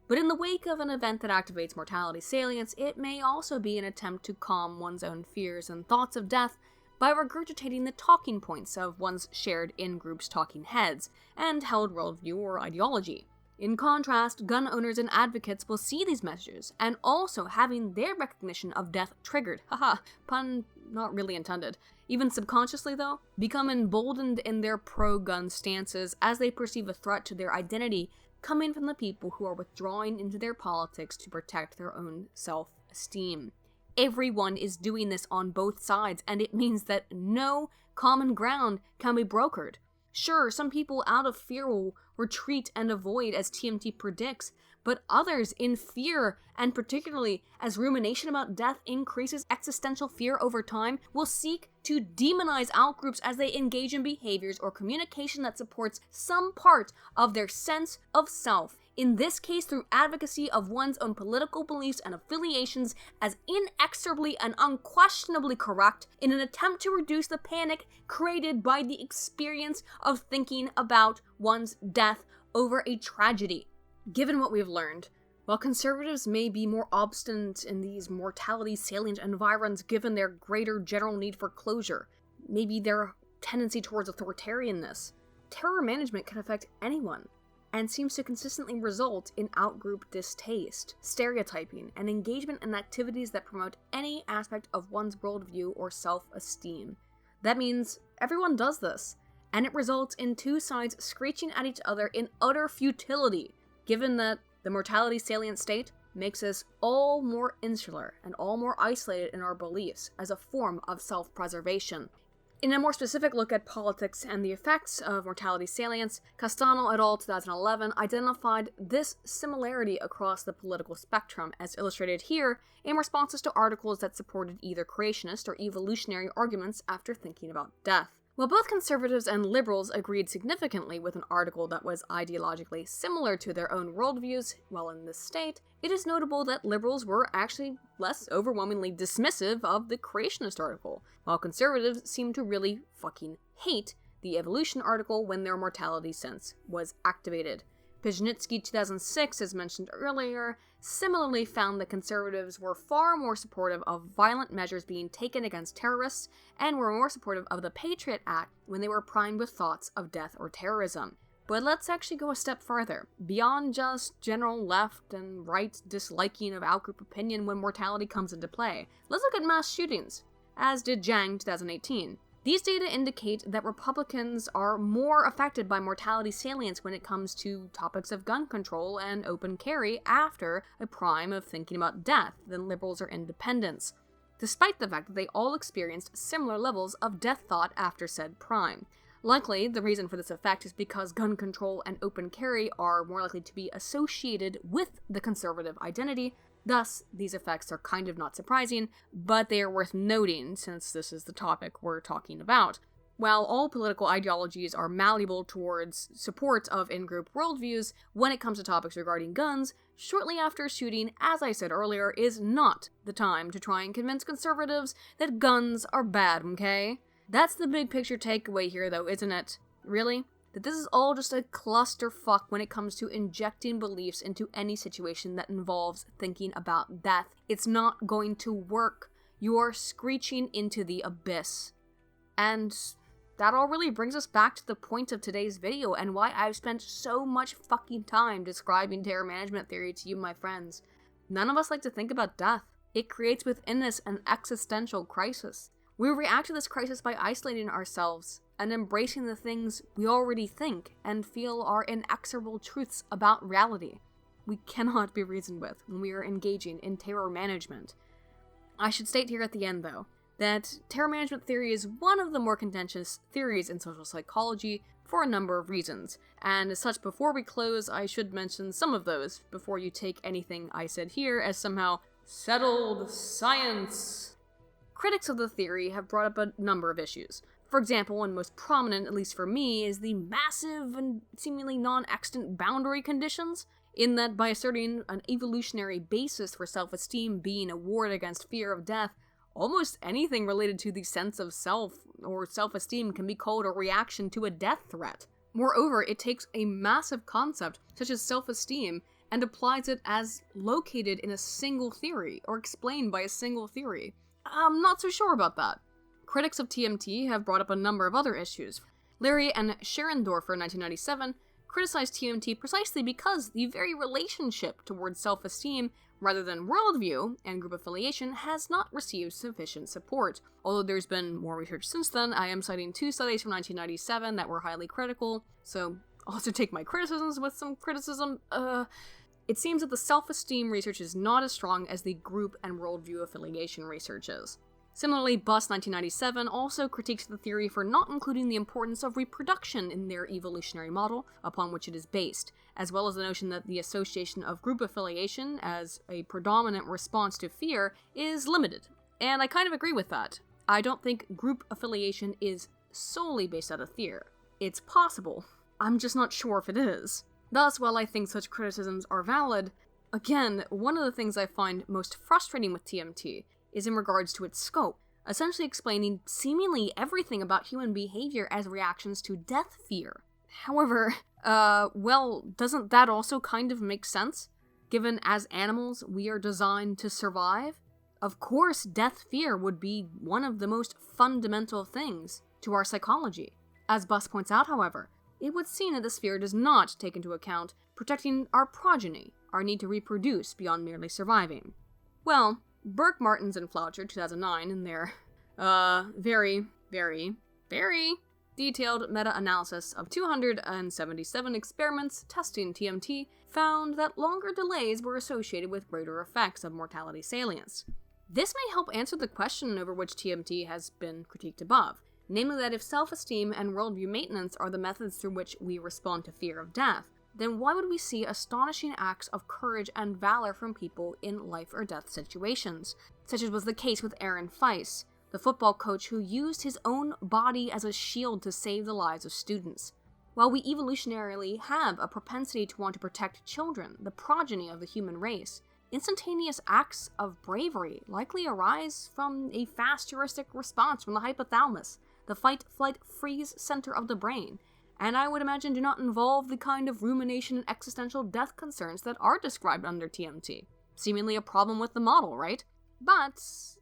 But in the wake of an event that activates mortality salience, it may also be an attempt to calm one's own fears and thoughts of death by regurgitating the talking points of one's shared in-group's talking heads and held worldview or ideology. In contrast, gun owners and advocates will see these messages, and also having their recognition of death triggered, haha, pun not really intended, even subconsciously though, become emboldened in their pro-gun stances as they perceive a threat to their identity coming from the people who are withdrawing into their politics to protect their own self-esteem. Everyone is doing this on both sides, and it means that no common ground can be brokered. Sure, some people out of fear will retreat and avoid, as TMT predicts, but others, in fear, and particularly as rumination about death increases existential fear over time, will seek to demonize outgroups as they engage in behaviors or communication that supports some part of their sense of self, in this case through advocacy of one's own political beliefs and affiliations as inexorably and unquestionably correct, in an attempt to reduce the panic created by the experience of thinking about one's death over a tragedy. Given what we've learned, while conservatives may be more obstinate in these mortality salient environs given their greater general need for closure, maybe their tendency towards authoritarianness, terror management can affect anyone, and seems to consistently result in outgroup distaste, stereotyping, and engagement in activities that promote any aspect of one's worldview or self-esteem. That means everyone does this, and it results in two sides screeching at each other in utter futility, given that the mortality salient state makes us all more insular and all more isolated in our beliefs as a form of self-preservation. In a more specific look at politics and the effects of mortality salience, Castano et al. 2011 identified this similarity across the political spectrum, as illustrated here, in responses to articles that supported either creationist or evolutionary arguments after thinking about death. While both conservatives and liberals agreed significantly with an article that was ideologically similar to their own worldviews while in this state, it is notable that liberals were actually less overwhelmingly dismissive of the creationist article, while conservatives seemed to really fucking hate the evolution article when their mortality sense was activated. Pizhnitsky 2006, as mentioned earlier, similarly found that conservatives were far more supportive of violent measures being taken against terrorists, and were more supportive of the Patriot Act when they were primed with thoughts of death or terrorism. But let's actually go a step farther, beyond just general left and right disliking of outgroup opinion when mortality comes into play. Let's look at mass shootings, as did Jang 2018. These data indicate that Republicans are more affected by mortality salience when it comes to topics of gun control and open carry after a prime of thinking about death than liberals or independents, despite the fact that they all experienced similar levels of death thought after said prime. Likely, the reason for this effect is because gun control and open carry are more likely to be associated with the conservative identity. Thus, these effects are kind of not surprising, but they are worth noting since this is the topic we're talking about. While all political ideologies are malleable towards support of in-group worldviews, when it comes to topics regarding guns, shortly after a shooting, as I said earlier, is not the time to try and convince conservatives that guns are bad, okay? That's the big picture takeaway here, though, isn't it? Really? That this is all just a clusterfuck when it comes to injecting beliefs into any situation that involves thinking about death. It's not going to work. You are screeching into the abyss. And that all really brings us back to the point of today's video and why I've spent so much fucking time describing terror management theory to you, my friends. None of us like to think about death. It creates within us an existential crisis. We react to this crisis by isolating ourselves and embracing the things we already think and feel are inexorable truths about reality. We cannot be reasoned with when we are engaging in terror management. I should state here at the end, though, that terror management theory is one of the more contentious theories in social psychology for a number of reasons, and as such, before we close, I should mention some of those before you take anything I said here as somehow settled science. Critics of the theory have brought up a number of issues. For example, and most prominent, at least for me, is the massive and seemingly non-extant boundary conditions, in that by asserting an evolutionary basis for self-esteem being a ward against fear of death, almost anything related to the sense of self or self-esteem can be called a reaction to a death threat. Moreover, it takes a massive concept, such as self-esteem, and applies it as located in a single theory, or explained by a single theory. I'm not so sure about that. Critics of TMT have brought up a number of other issues. Larry and Scherendorfer in 1997 criticized TMT precisely because the very relationship towards self-esteem, rather than worldview and group affiliation, has not received sufficient support. Although there's been more research since then, I am citing 2 studies from 1997 that were highly critical, so I'll also take my criticisms with some criticism. It seems that the self-esteem research is not as strong as the group and worldview affiliation research is. Similarly, Buss 1997 also critiques the theory for not including the importance of reproduction in their evolutionary model upon which it is based, as well as the notion that the association of group affiliation as a predominant response to fear is limited. And I kind of agree with that. I don't think group affiliation is solely based out of fear. It's possible. I'm just not sure if it is. Thus, while I think such criticisms are valid, again, one of the things I find most frustrating with TMT is in regards to its scope, essentially explaining seemingly everything about human behavior as reactions to death fear. However, doesn't that also kind of make sense? Given as animals, we are designed to survive? Of course, death fear would be one of the most fundamental things to our psychology. As Buss points out, however, it would seem that this fear does not take into account protecting our progeny, our need to reproduce beyond merely surviving. Well, Burke, Martins, and Floucher, 2009, in their, very, very, very detailed meta-analysis of 277 experiments testing TMT, found that longer delays were associated with greater effects of mortality salience. This may help answer the question over which TMT has been critiqued above, namely that if self-esteem and worldview maintenance are the methods through which we respond to fear of death, then why would we see astonishing acts of courage and valor from people in life or death situations, such as was the case with Aaron Feiss, the football coach who used his own body as a shield to save the lives of students? While we evolutionarily have a propensity to want to protect children, the progeny of the human race, instantaneous acts of bravery likely arise from a fast heuristic response from the hypothalamus, the fight-flight-freeze center of the brain, and I would imagine do not involve the kind of rumination and existential death concerns that are described under TMT. Seemingly a problem with the model, right? But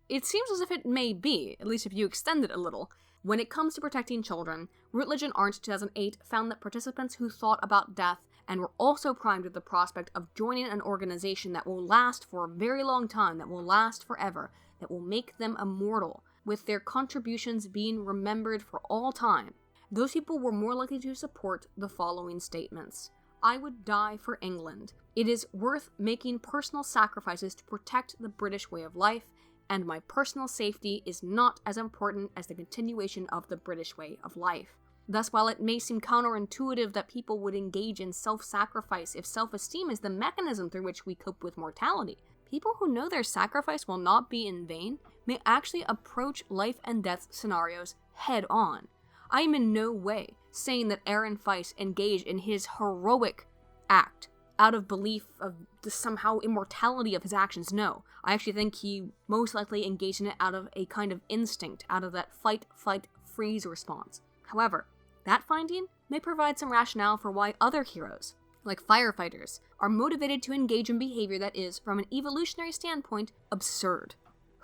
it seems as if it may be, at least if you extend it a little. When it comes to protecting children, Routledge and Arndt 2008 found that participants who thought about death and were also primed with the prospect of joining an organization that will last for a very long time, that will last forever, that will make them immortal, with their contributions being remembered for all time, those people were more likely to support the following statements. I would die for England. It is worth making personal sacrifices to protect the British way of life, and my personal safety is not as important as the continuation of the British way of life. Thus, while it may seem counterintuitive that people would engage in self-sacrifice if self-esteem is the mechanism through which we cope with mortality, people who know their sacrifice will not be in vain may actually approach life and death scenarios head-on. I am in no way saying that Aaron Feist engaged in his heroic act out of belief of the somehow immortality of his actions. No, I actually think he most likely engaged in it out of a kind of instinct, out of that fight, flight, freeze response. However, that finding may provide some rationale for why other heroes, like firefighters, are motivated to engage in behavior that is, from an evolutionary standpoint, absurd.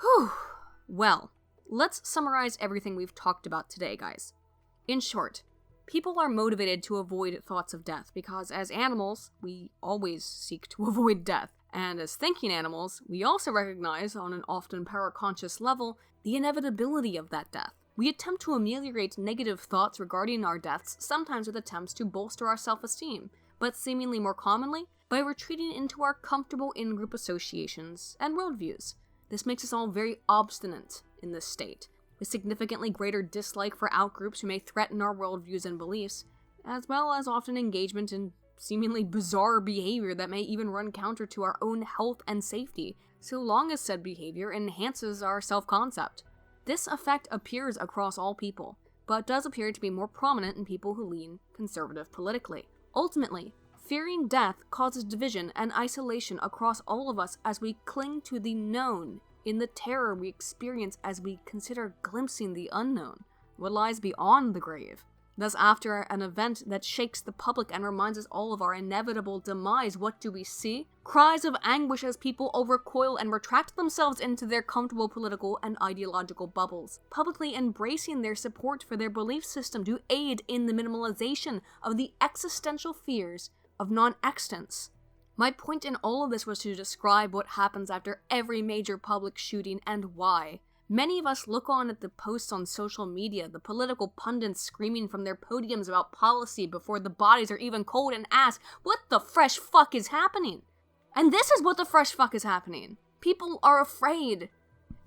Whew. Well, let's summarize everything we've talked about today, guys. In short, people are motivated to avoid thoughts of death because as animals, we always seek to avoid death. And as thinking animals, we also recognize, on an often paraconscious level, the inevitability of that death. We attempt to ameliorate negative thoughts regarding our deaths, sometimes with attempts to bolster our self-esteem, but seemingly more commonly, by retreating into our comfortable in-group associations and worldviews. This makes us all very obstinate in this state, with significantly greater dislike for outgroups who may threaten our worldviews and beliefs, as well as often engagement in seemingly bizarre behavior that may even run counter to our own health and safety, so long as said behavior enhances our self-concept. This effect appears across all people, but does appear to be more prominent in people who lean conservative politically. Ultimately, fearing death causes division and isolation across all of us as we cling to the known, in the terror we experience as we consider glimpsing the unknown, what lies beyond the grave. Thus, after an event that shakes the public and reminds us all of our inevitable demise, what do we see? Cries of anguish as people recoil and retract themselves into their comfortable political and ideological bubbles, publicly embracing their support for their belief system to aid in the minimalization of the existential fears of non-existence. My point in all of this was to describe what happens after every major public shooting and why. Many of us look on at the posts on social media, the political pundits screaming from their podiums about policy before the bodies are even cold, and ask, what the fresh fuck is happening? And this is what the fresh fuck is happening. People are afraid.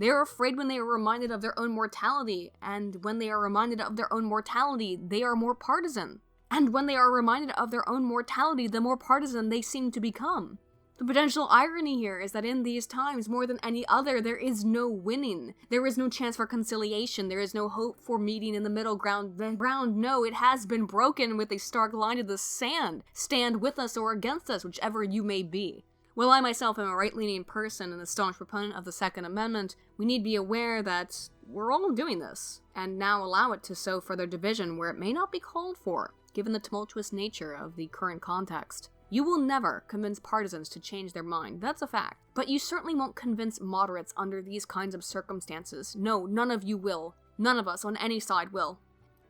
They are afraid when they are reminded of their own mortality, and when they are reminded of their own mortality, they are more partisan. And when they are reminded of their own mortality, the more partisan they seem to become. The potential irony here is that in these times, more than any other, there is no winning. There is no chance for conciliation. There is no hope for meeting in the middle ground. The ground, no, it has been broken with a stark line in the sand. Stand with us or against us, whichever you may be. While I myself am a right-leaning person and a staunch proponent of the Second Amendment, we need to be aware that we're all doing this, and now allow it to sow further division where it may not be called for, given the tumultuous nature of the current context. You will never convince partisans to change their mind, that's a fact. But you certainly won't convince moderates under these kinds of circumstances. No, none of you will. None of us on any side will.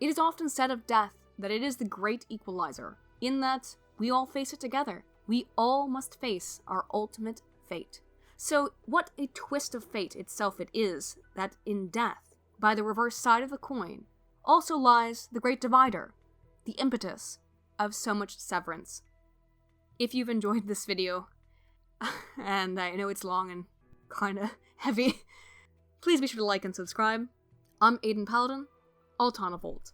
It is often said of death that it is the great equalizer, in that we all face it together. We all must face our ultimate fate. So what a twist of fate itself it is, that in death, by the reverse side of the coin, also lies the great divider, the impetus of so much severance. If you've enjoyed this video, and I know it's long and kinda heavy, please be sure to like and subscribe. I'm Aiden Paladin, Altana Volt.